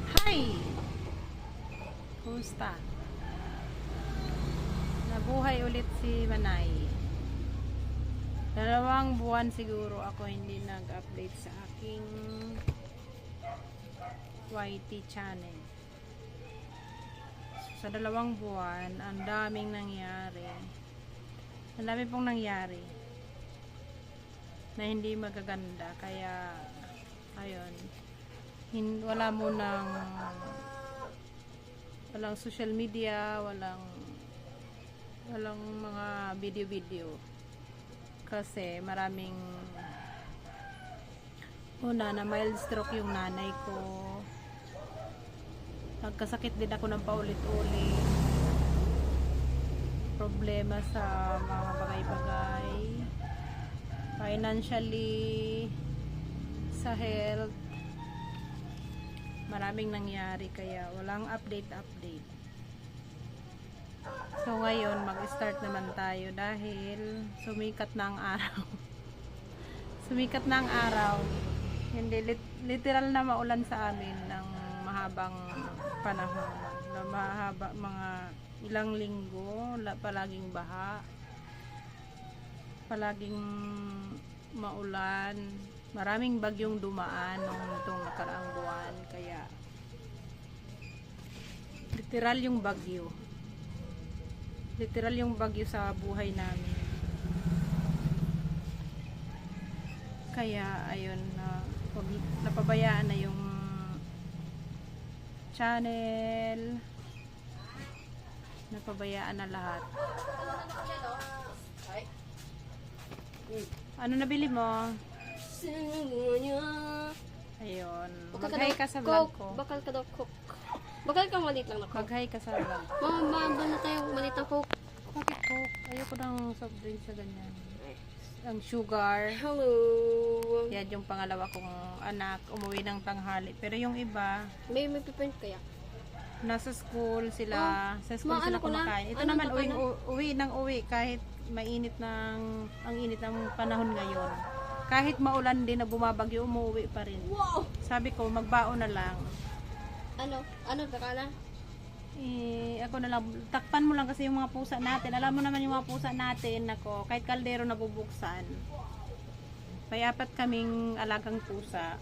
Hi! Kumusta? Nabuhay ulit si Manay. 2 buwan siguro ako hindi nag-update sa aking YT channel. Sa 2 buwan, ang daming nangyari. Ang dami pong nangyari na hindi magaganda. Kaya, ayun, walang social media, walang mga video kasi maraming una na mild stroke yung nanay ko, nagkasakit din ako ng paulit-ulit, problema sa mga bagay-bagay, financially, sa health, maraming nangyari kaya walang update. So ngayon mag-start naman tayo dahil sumikat na ang araw. Sumikat na ang araw. Hindi literal na maulan sa amin ng mahabang panahon. Na mahaba, mga ilang linggo, palaging baha. Palaging maulan. Maraming bagyong dumaan nitong nakaraang buwan kaya literal yung bagyo sa buhay namin. Kaya ayun na napabayaan na yung channel, napabayaan na lahat. Ano nabili mo? Ayun. Mag-hi ka sa vlog ko. Bakal ka daw cook. Bakal ka malit lang na cook. Mag-hi ka sa vlog. Mama, na tayo malit na cook. Bakit cook? Ayoko ng soft drink sa ganyan. Ang sugar. Hello. Yan yung pangalawa kong anak. Umuwi ng tanghali. Pero yung iba, May piprint kaya? nasa school sila. Sa school sila Ano ko na? kumakain. Ito Ano naman, to, uwi ng uwi. Kahit mainit ang init ng panahon ngayon. Kahit maulan din na bumabagyo, umuwi pa rin. Wow! Sabi ko, magbaon na lang. Ano baka na? Ako na lang, takpan mo lang kasi yung mga pusa natin. Alam mo naman yung mga pusa natin, nako, kahit kaldero nabubuksan. May 4 kaming alagang pusa.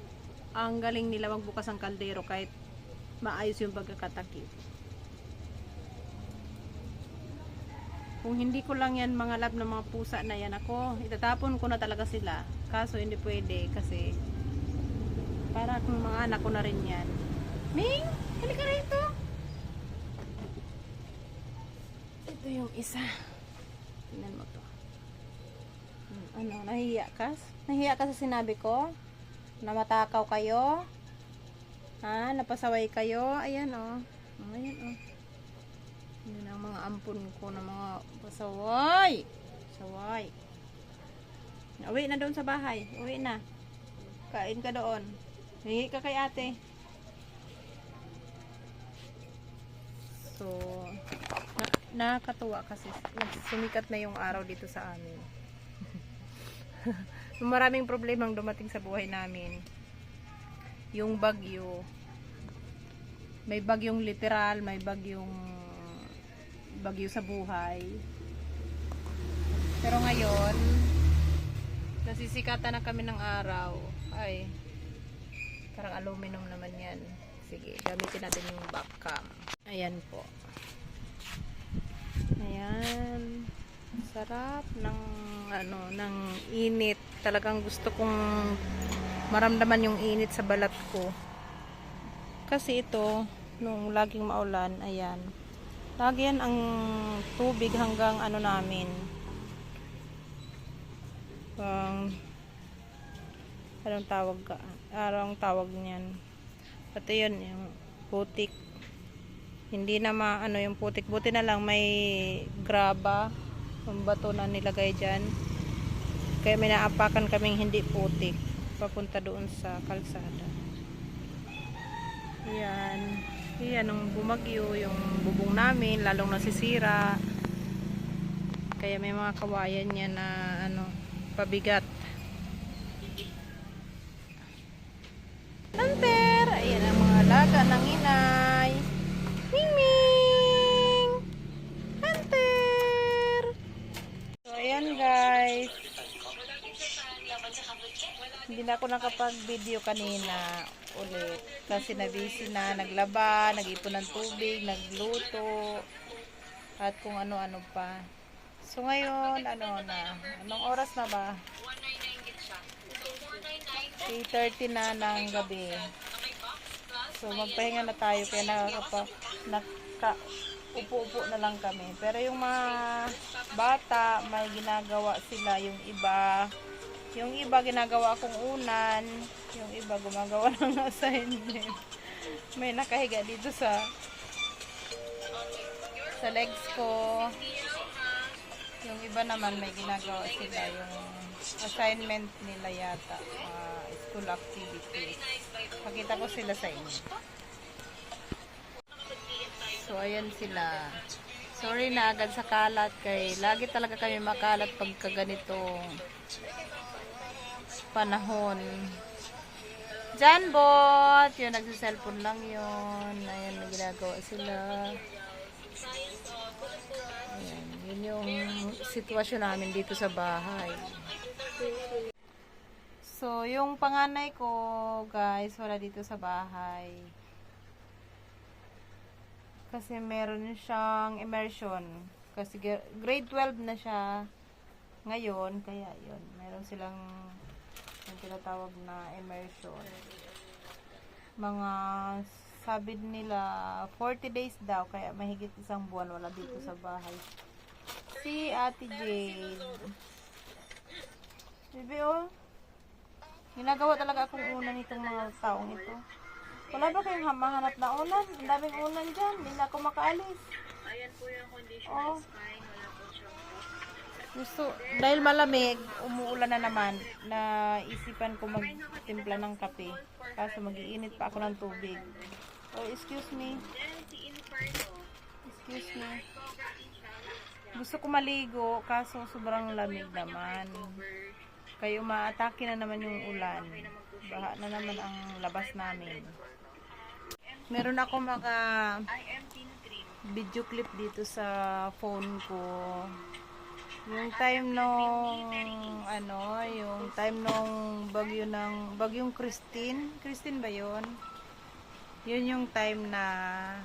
Ang galing nila magbukas ang kaldero kahit maayos yung pagkakatakip. Kung hindi ko lang yan mga lab ng mga pusa na yan, ako, itatapon ko na talaga sila. Kaso hindi pwede kasi para kung mga anak ko na rin yan. Ming, halika rito. Ito yung isa. Tingnan mo to. Ano, nahiya ka? Nahiya ka sa sinabi ko? Na matakaw kayo? Ha? Napasaway kayo? Ayan o. Ayan o. Yan ang mga ampun ko na mga pasaway. Saway. Uwi na doon sa bahay. Uwi na. Kain ka doon. Hingi ka kay ate. So, nakakatuwa kasi sumikat na yung araw dito sa amin. Maraming problemang dumating sa buhay namin. Yung bagyo. May bagyong literal, may bagyo sa buhay. Pero ngayon, nasisikatan na kami ng araw. Ay, parang aluminum naman yan. Sige, gamitin natin yung back cam. Ayan po. Ayan. Sarap ng ng init. Talagang gusto kong maramdaman yung init sa balat ko. Kasi ito, nung laging maulan, ayan. Lagi yan ang tubig hanggang namin. Anong tawag niyan? Pati yun, yung putik. Hindi na yung putik. Buti na lang may graba. Yung bato na nilagay dyan. Kaya may naapakan kaming hindi putik. Papunta doon sa kalsada. Yan. Yan, nung bumagyo, yung bubong namin, lalong nasisira. Kaya may mga kawayan niya na, pabigat. Hunter! Ayan ang mga alaga ng inay. Ming! Hunter! So, ayan guys. Hindi na ako nakapag-video kanina ulit. Kasi na-busy na. Naglaba, nag-ipon ng tubig, nagluto, at kung ano-ano pa. So, ngayon, anong oras na ba? 8:30 na ng gabi. So, magpahinga na tayo. Kaya upo-upo na lang kami. Pero yung mga bata, may ginagawa sila. Yung iba ginagawa akong unan. Yung iba gumagawa ng assignment. May nakahiga dito sa legs ko. Yung iba naman may ginagawa sila. Yung assignment nila yata. School activities. Pakita ko sila sa inyo. So, ayan sila. Sorry na agad sa kalat kay lagi talaga kami makalat pagka ganitong panahon. Janbot! Yun, nagsiselfon lang yun. Ayan, may ginagawa sila. Ayan, yun yung sitwasyon namin dito sa bahay. So, yung panganay ko, guys, wala dito sa bahay. Kasi meron siyang immersion. Kasi grade 12 na siya ngayon. Kaya yun, meron silang yung tinatawag na immersion. Mga sabi nila 40 days daw. Kaya mahigit isang buwan wala dito sa bahay. Si Ate Jade. Bibi oh. Ginagawa talaga akong unan nitong mga taong ito. Wala ba kayong mahanap na unan? Ang daming unan dyan. Hindi na ako makaalis. Ayan po yung condition Oh. is fine. Wala po siyang Gusto, dahil malamig, umuulan na naman, na isipan ko magtimpla ng kape. Kaso mag-iinit pa ako ng tubig. Oh, excuse me. Then, si Inferno. Excuse me. Gusto ko maligo, kaso sobrang lamig naman. Kayo maatake na naman yung ulan. Baha na naman ang labas namin. Meron ako mga video clip dito sa phone ko. Yung time nung bagyong Christine ba 'yon? Yun yung time na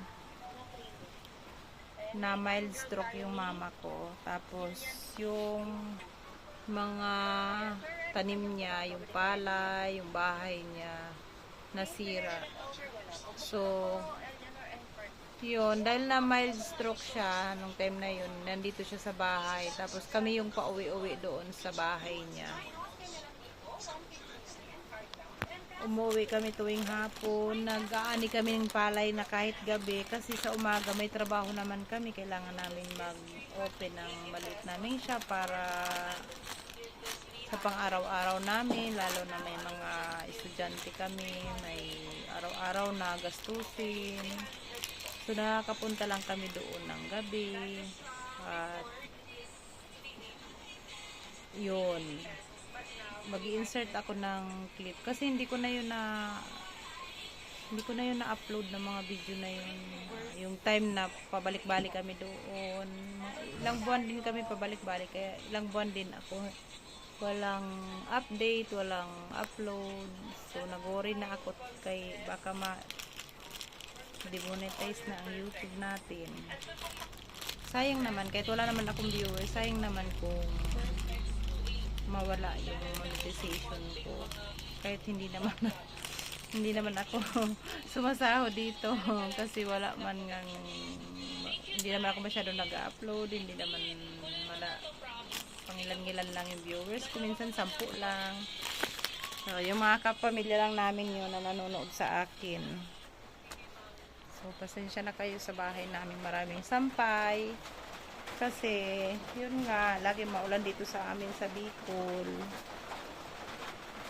mild stroke yung mama ko. Tapos yung mga tanim niya, yung palay, yung bahay niya nasira. So yun, dahil na mild stroke siya nung time na yun, nandito siya sa bahay. Tapos kami yung pauwi-uwi doon sa bahay niya. Umuwi kami tuwing hapon, nag-aani kami ng palay na kahit gabi kasi sa umaga may trabaho naman kami, kailangan namin mag-open ng maliit naming siya para sa pang-araw-araw namin, lalo na may mga estudyante kami, may araw-araw na gastusin. So nakakapunta lang kami doon ng gabi at yun, mag-insert ako ng clip kasi hindi ko na yun na-upload ng mga video na yun, yung time na pabalik-balik kami doon. Ilang buwan din kami pabalik-balik, kaya ilang buwan din ako walang update, walang upload. So nag-worry na ako kay baka demonetize na ang YouTube natin. Sayang naman, kahit wala naman akong viewers, sayang naman kung mawala yung monetization ko. Kahit hindi naman ako sumasahod dito kasi wala man ngang, hindi naman ako masyado nag-upload, hindi naman pangilan-ngilan lang yung viewers ko, minsan 10 lang. So, yung mga kapamilya lang namin yun na nanonood sa akin. So, pasensya na kayo sa bahay namin, maraming sampay. Kasi, yun nga, lagi maulan dito sa amin sa Bicol.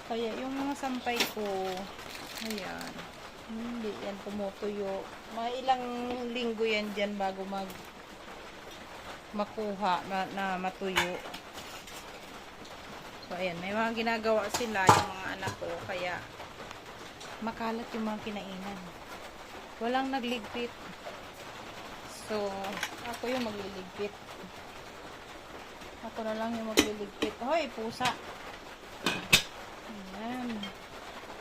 Kaya, yung mga sampay ko, ayan, hindi yan tumutuyo. Mga ilang linggo yan dyan bago makuha na matuyo. So, ayan, may mga ginagawa sila, yung mga anak ko, kaya makalat yung mga kinainan. Walang nagligpit. So, ako yung magliligpit. Ako na lang yung magliligpit. Hoy, pusa! Ayan.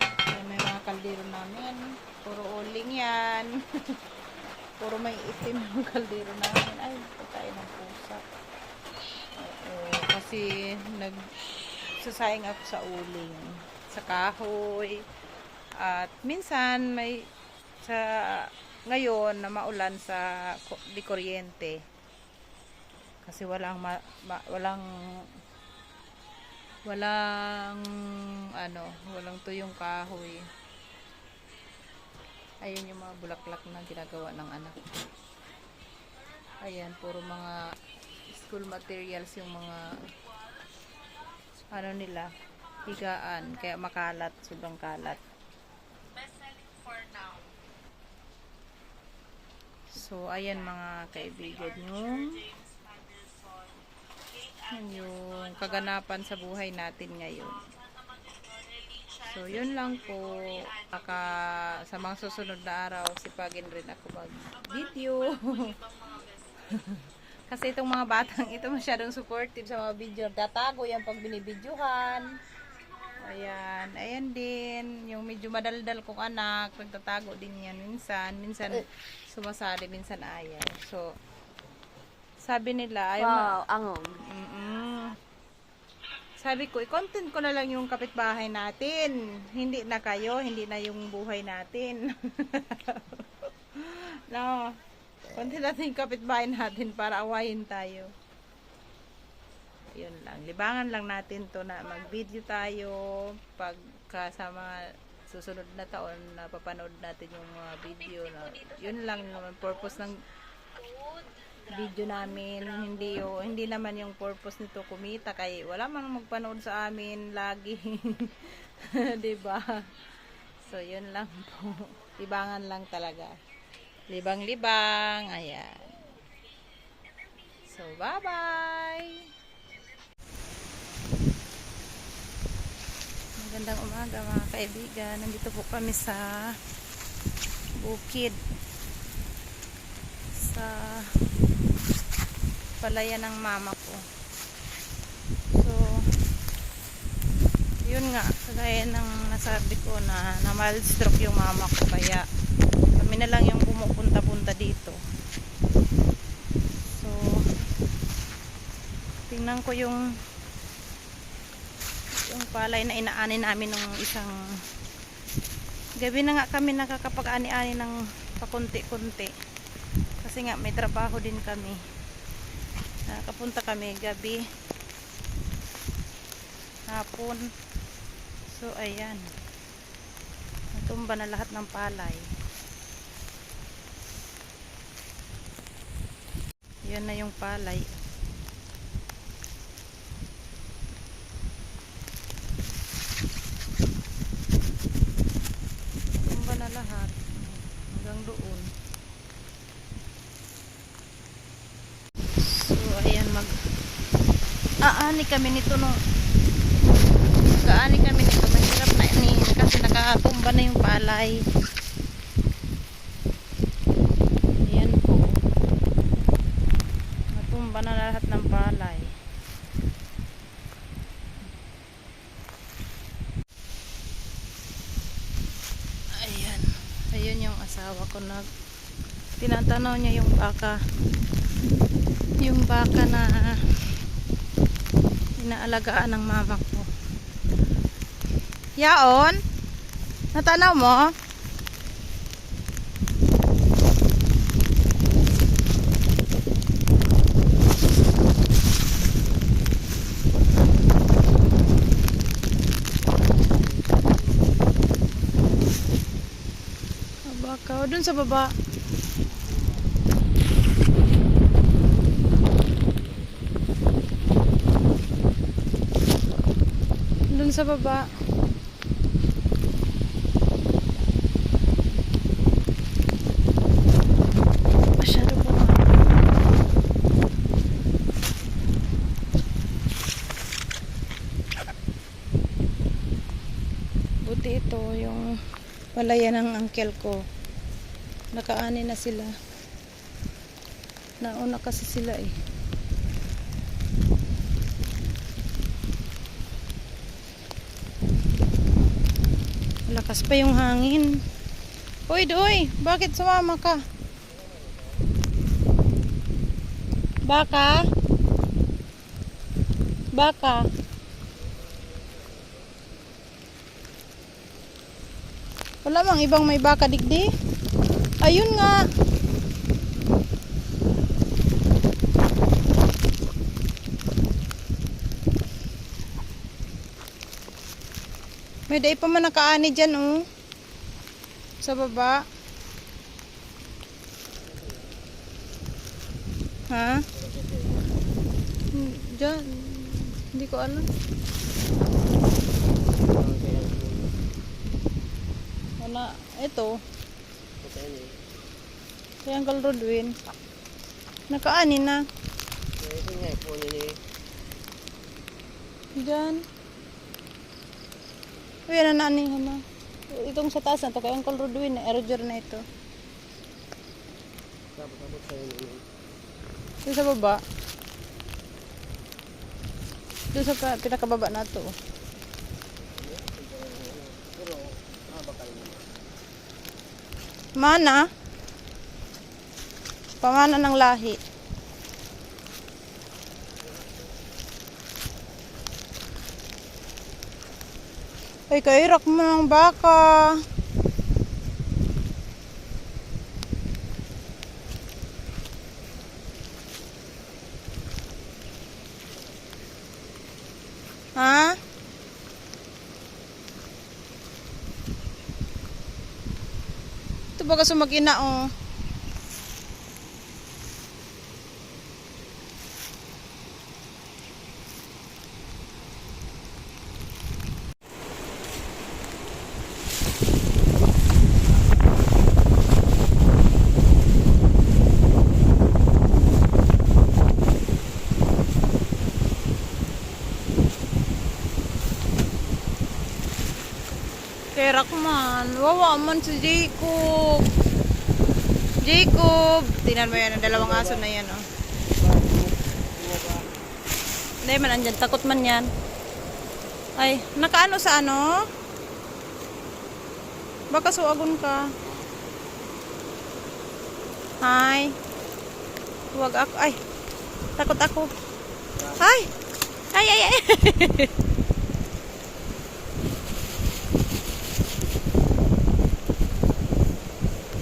Ayan, may mga kaldero namin. Puro uling yan. Puro may itim yung kaldero namin. Ay, pagkain ng pusa. Oo, kasi nagsasayang ako sa uling. Sa kahoy. At minsan may sa ngayon na maulan sa di kuryente. Kasi walang walang tuyong kahoy. Ayun yung mga bulaklak na ginagawa ng anak. Ayan, puro mga school materials yung mga nila, higaan, kaya makalat, sobrang kalat. So, ayan mga kaibigan yung kaganapan sa buhay natin ngayon. So, yun lang po. Sa mga susunod na araw, sipagin rin ako mag-video. Kasi itong mga batang ito masyadong supportive sa mga video. Tatago yan pag binibidyohan. Ayan. Ayan din. Yung medyo madaldal kong anak, nagtatago din yan minsan. Minsan sumasali, minsan ayaw. So, sabi nila, Wow, angom. sabi ko, i-content ko na lang yung kapitbahay natin. Hindi na kayo, hindi na yung buhay natin. No. Content natin yung kapitbahay natin para awayin tayo. Yun lang. Libangan lang natin to na mag-video tayo pagka sa mga susunod na taon na papanood natin yung mga video na yun lang naman purpose ng video namin. Hindi naman yung purpose nito kumita kay wala man magpanood sa amin lagi. 'Di ba? So yun lang po. Libangan lang talaga. Libang-libang. Ayan. So bye-bye. Magandang umaga mga kaibigan. Nandito po kami sa bukid. Sa palayan ng mama ko. So, yun nga. Kagaya ng nasabi ko na mild stroke yung mama ko. Kaya kami na lang yung pumupunta-punta dito. So, tingnan ko yung palay na inaani namin nung isang gabi na nga kami nakakapag-ani-ani ng pakunti-kunti kasi nga may trabaho din kami. Nakapunta kami gabi, hapon. So ayan, natumba na lahat ng palay. Yan na yung palay. Na lahat hanggang doon. So ayan, aani kami nito no. Mag-aani kami nito, mahirap na ini kasi nakatumba na yung palay. Ayan po, natumba na lahat ng palay. Ayun yung asawa ko tinatanaw niya yung baka na inaalagaan ng mama ko. Yaon, natanaw mo? Baka dun sa baba. Dun sa baba. Masyado po. Buti ito yung palayan ng uncle ko. Nakaani na sila. Nauna kasi sila eh. Lakas pa yung hangin. Uy, doy, bakit sumama ka? Baka? Baka? Wala mang ibang may baka digdi? Ayun nga. May day pa man nakaani dyan, oh. Sa baba. Ha? Dyan. Hindi ko alam. Wala. Ito. Triangle Road, Win. Nakaani na. Dyan. Uy, nananihan na. Itong sa taas na to, kaya ang Roadwin na, eroger na ito. Doon sa baba. Doon sa pinakababa na to. Mana? Pamana ng lahi. Ay, kairak mo ng baka. Ha? Ito ba kasi mag-ina, oh. Kerak man. Wawa man si Jacob. Jacob. Tingnan mo yan. Ang dalawang aso na yan, oh. Hindi man andyan. Takot man yan. Ay, nakaano sa ano? Baka suagon ka. Hi. Huwag ako. Ay. Takot ako. Hi. Ay, ay, ay.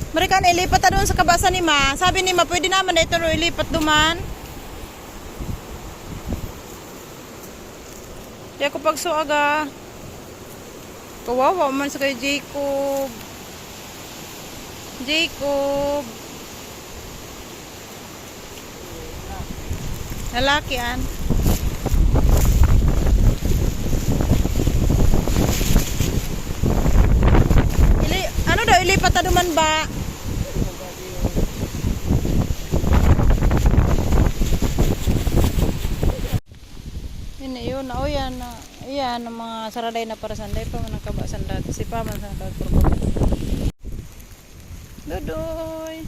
Marikan, ilipat na doon sa kabasa ni Ma. Sabi ni Ma, pwede naman na ito ilipat duman. Kaya ko pagsuaga. Kawawa man sa kay Jacob. Jacob. Lalaki an. Ano daw, ilipat na duman ba? Yun, oh yan, yan ang mga saraday na para sanday pa man ang kabasan dati si Paman sa kagpro. Dudoy.